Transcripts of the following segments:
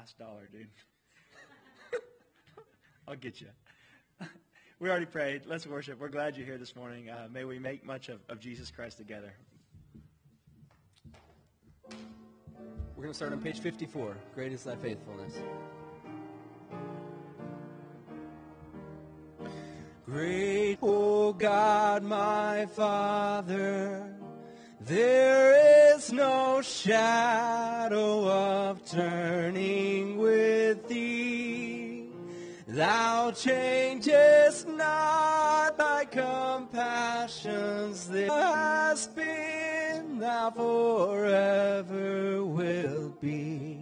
last dollar, dude. I'll get you. We already prayed. Let's worship. We're glad you're here this morning. May we make much of Jesus Christ together. We're going to start on page 54. Great is thy faithfulness. Great, O God, my Father, there is no shadow of turning with thee. Thou changest not thy compassions. Thou hast been, thou forever wilt be.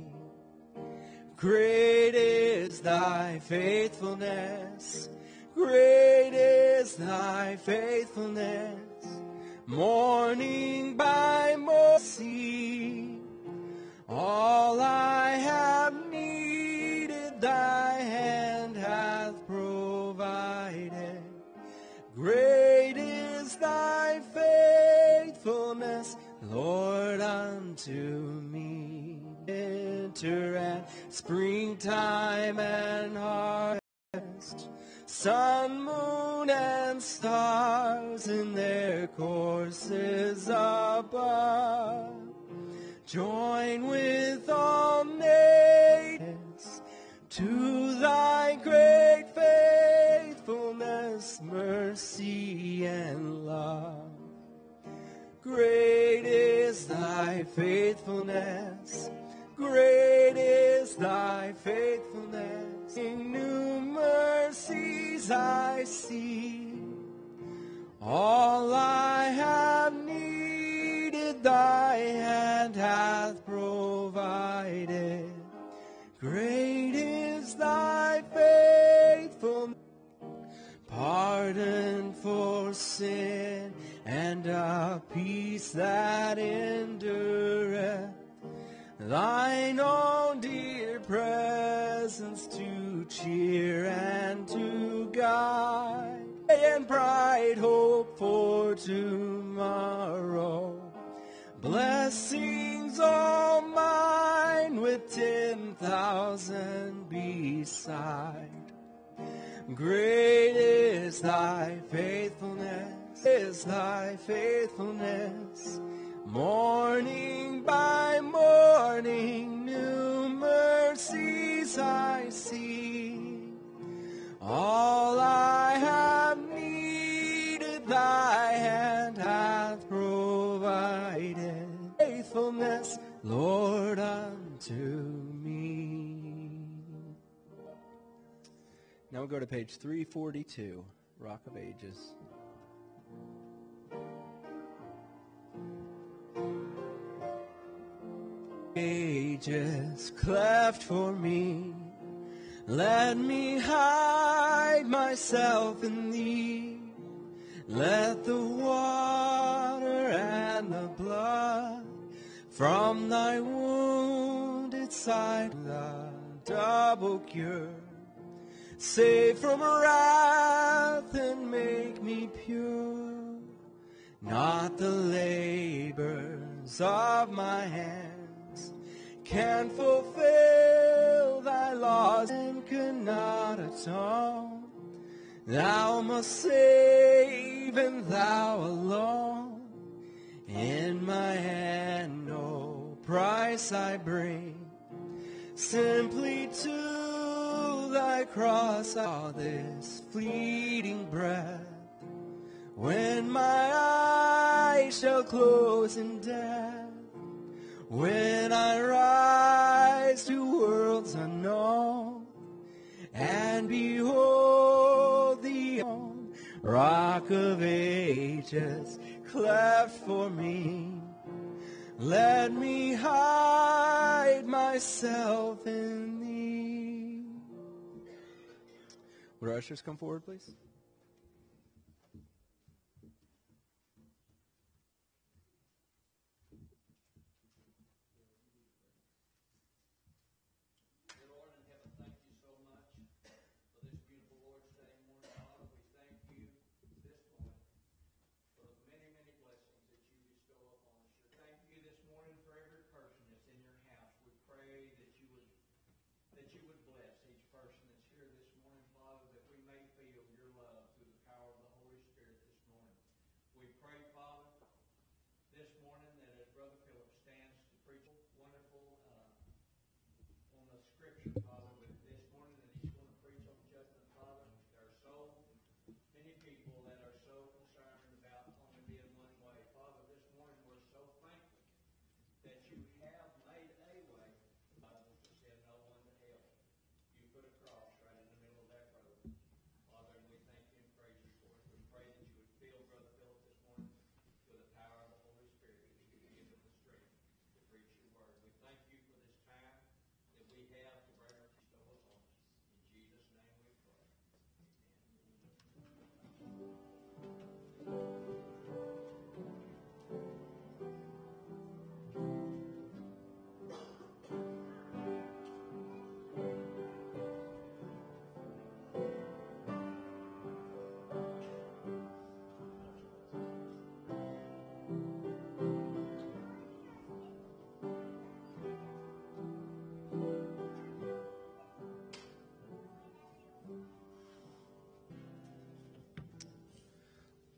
Great is thy faithfulness. Great is thy faithfulness. Morning by morning, all I have needed, thy hand hath provided. Great is thy faithfulness, Lord, unto me. Winter and springtime and harvest, sun, moon, and stars in their courses above, join with all nations to thy great faithfulness, mercy, and love. Great is thy faithfulness. Great is thy faithfulness. In new mercies I see. All I have needed, thy hand hath provided. Great is thy faithfulness. Pardon for sin and a peace that endureth. Thine own dear presence to cheer and to guide, and bright hope for tomorrow. Blessings all mine with 10,000 beside. Great is thy faithfulness, is thy faithfulness. Morning by morning, new mercies I see. All I have needed, thy hand hath provided. Faithfulness, Lord, unto me. Now we'll go to page 342, Rock of Ages. Ages cleft for me, let me hide myself in thee. Let the water and the blood from thy wounded side, the double cure, save from wrath and make me pure. Not the labors of my hands can fulfill thy laws, and cannot atone. Thou must save, and thou alone. In my hand no price I bring, simply to thy cross all this fleeting breath. When my eyes shall close in death, when I rise to worlds unknown, and behold the Rock of Ages cleft for me, let me hide myself in thee. Would our ushers come forward, please?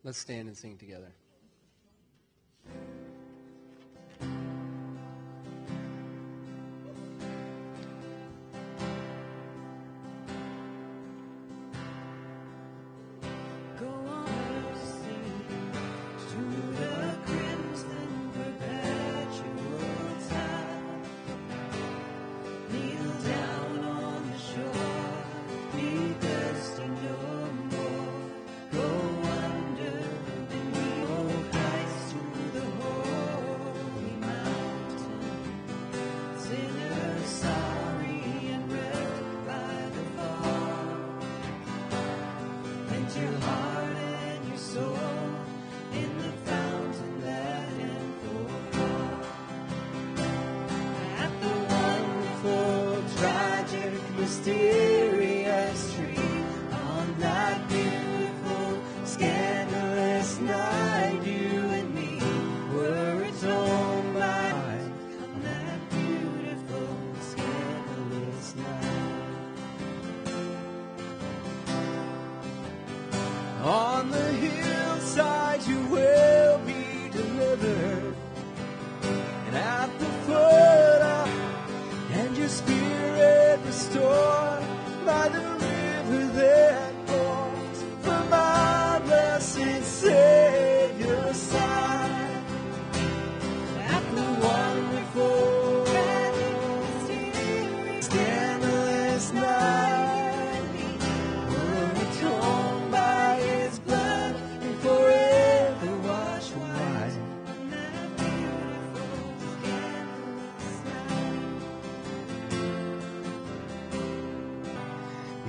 Let's stand and sing together. Mysterious tree on that beautiful, scandalous night, you and me were atoned by. On that beautiful, scandalous night, on the hillside you will be delivered, and at the foot of, and your spirit restored by the river that flows from our blessed Savior's side. At the wonderful, scandalous night, we're atoned by His blood and forever washed white.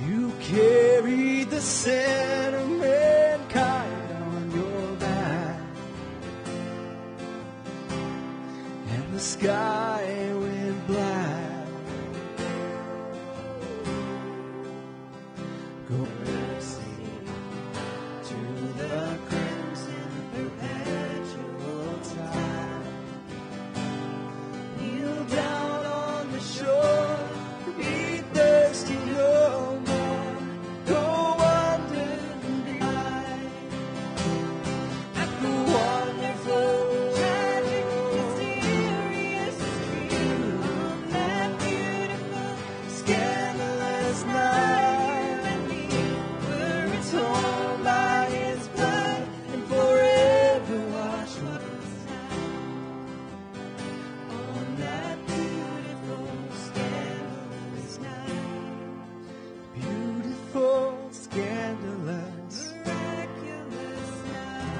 You carried the sin of mankind on your back, and the sky went black. Go mercy to the crimson perpetual tide. Kneel down on the shore, be thirsty no more. Go under the eye at the wonderful, tragic, mysterious stream on that beautiful, scandalous night. And we were atoned by His blood and forever washed white. On that beautiful, scandalous night, beautiful, scandalous, miraculous night.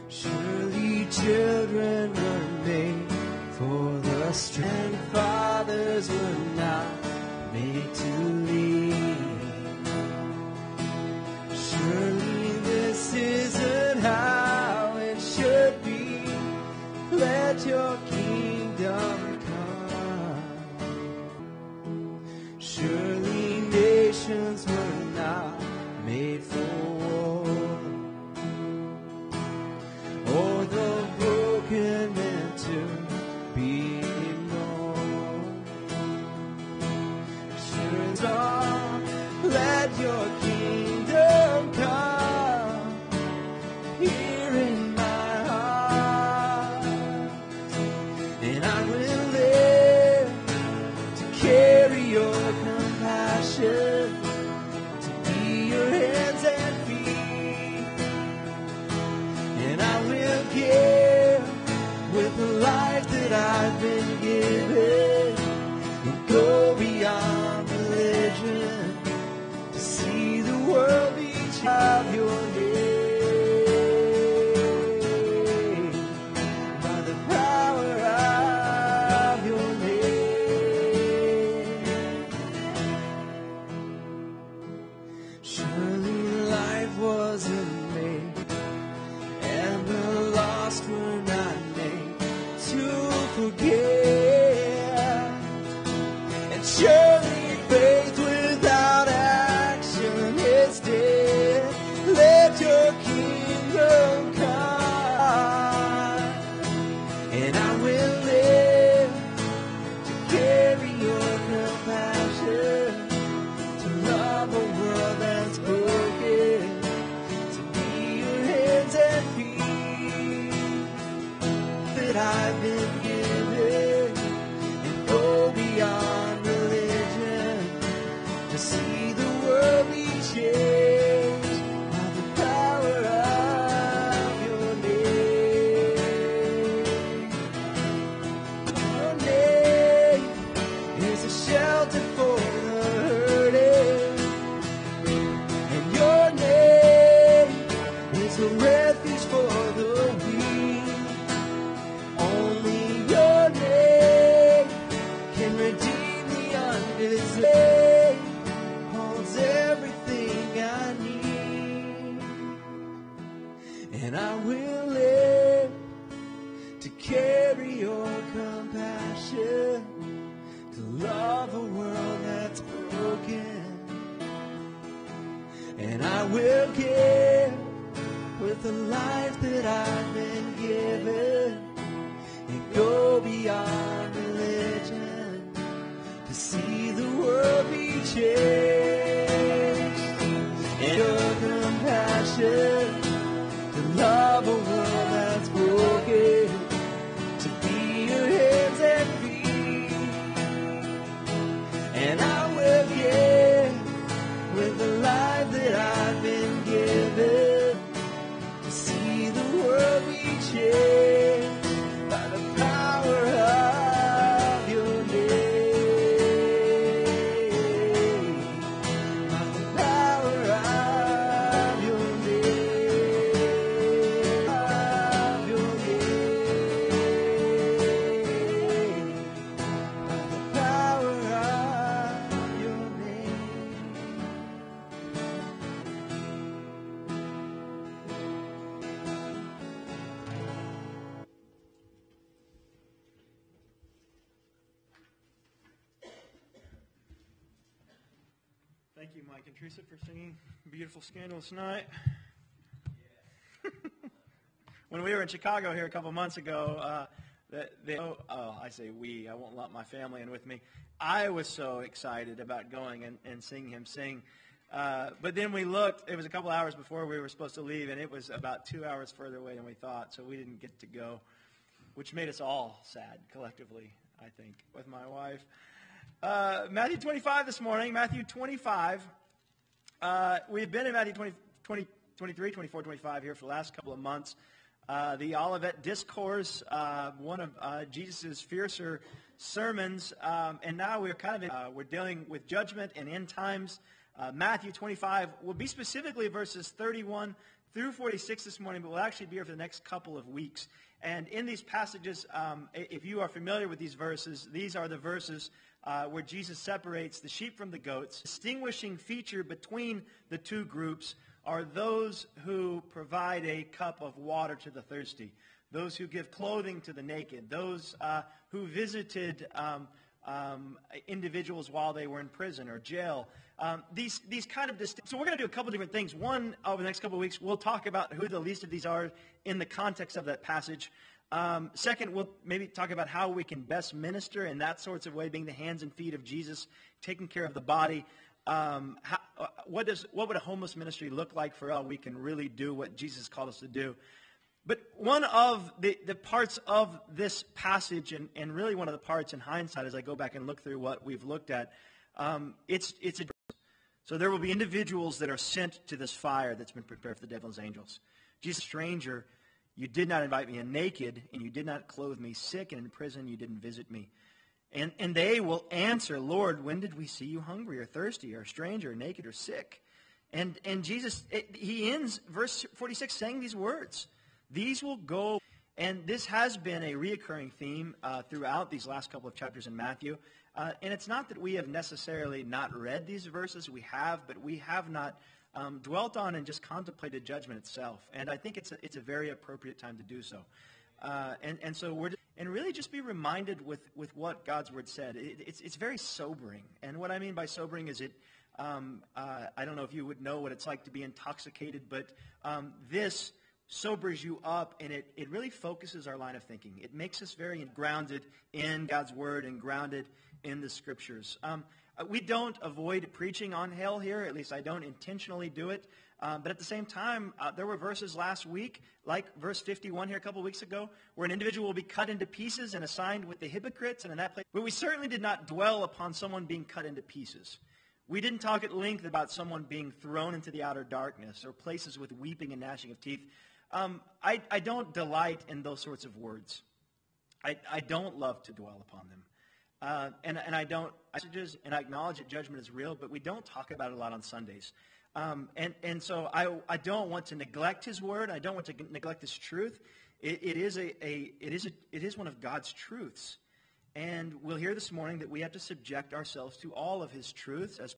Surely children were made for the strength, fathers were not made to lead. Surely this isn't how it should be. Let your kingdom come. Surely nations were not made for war, or the broken meant to be ignored. Sure, song, let your kingdom come here in my heart, and I will live to carry your compassion, to be your hands and feet, and I will give with the life that I've been given, and go beyond religion to see the world each of your name. By the power of your name, His love holds everything I need, and I will live to carry your compassion, to love a world that's broken, and I will give with the life that I've been given, and go beyond religion to see the world be changed. And your compassion, to love a world that's broken, to be your hands and feet. And I will give with the life that I've been given to see the world be changed by the power of your name. By the power of your name. Of your name. By the power of your name. Thank you, Mike and Teresa, for singing Beautiful Scandalous Night. When we were in Chicago here a couple months ago, I say we, I won't lump my family in with me. I was so excited about going and seeing him sing. But then we looked, it was a couple hours before we were supposed to leave, and it was about 2 hours further away than we thought, so we didn't get to go, which made us all sad collectively, I think, with my wife. Matthew 25 this morning, Matthew 25. We've been in Matthew 23, 24, 25 here for the last couple of months. The Olivet Discourse, one of Jesus' fiercer sermons, and now we're we're dealing with judgment and end times. Matthew 25 will be specifically verses 31 through 46 this morning, but we'll actually be here for the next couple of weeks. And in these passages, if you are familiar with these verses, these are the verses where Jesus separates the sheep from the goats. The distinguishing feature between the two groups are those who provide a cup of water to the thirsty, those who give clothing to the naked, those who visited individuals while they were in prison or jail. These kind of so we're going to do a couple different things. One, over the next couple of weeks, we'll talk about who the least of these are in the context of that passage. Second, we'll maybe talk about how we can best minister in that sorts of way, being the hands and feet of Jesus, taking care of the body. What would a homeless ministry look like for us? We can really do what Jesus called us to do. But one of the parts of this passage, and really one of the parts in hindsight as I go back and look through what we've looked at, so there will be individuals that are sent to this fire that's been prepared for the devil's angels. Jesus, stranger, you did not invite me in naked, and you did not clothe me sick, and in prison you didn't visit me. And they will answer, Lord, when did we see you hungry or thirsty or a stranger or naked or sick? And Jesus, he ends verse 46 saying these words. These will go, and this has been a reoccurring theme throughout these last couple of chapters in Matthew. And it's not that we have necessarily not read these verses. We have, but we have not dwelt on and just contemplated judgment itself. And I think it's a very appropriate time to do so. And so really just be reminded with what God's Word said. It's very sobering. And what I mean by sobering is I don't know if you would know what it's like to be intoxicated, but this sobers you up, and it really focuses our line of thinking. It makes us very grounded in God's Word and grounded in the Scriptures. We don't avoid preaching on hell here, at least I don't intentionally do it. But at the same time, there were verses last week, like verse 51 here a couple weeks ago, where an individual will be cut into pieces and assigned with the hypocrites, and in that place. But we certainly did not dwell upon someone being cut into pieces. We didn't talk at length about someone being thrown into the outer darkness or places with weeping and gnashing of teeth. I don't delight in those sorts of words. I don't love to dwell upon them. And I don't, and I acknowledge that judgment is real, but we don't talk about it a lot on Sundays. And so I don't want to neglect His Word. I don't want to neglect His truth. It is one of God's truths. And we'll hear this morning that we have to subject ourselves to all of his truths as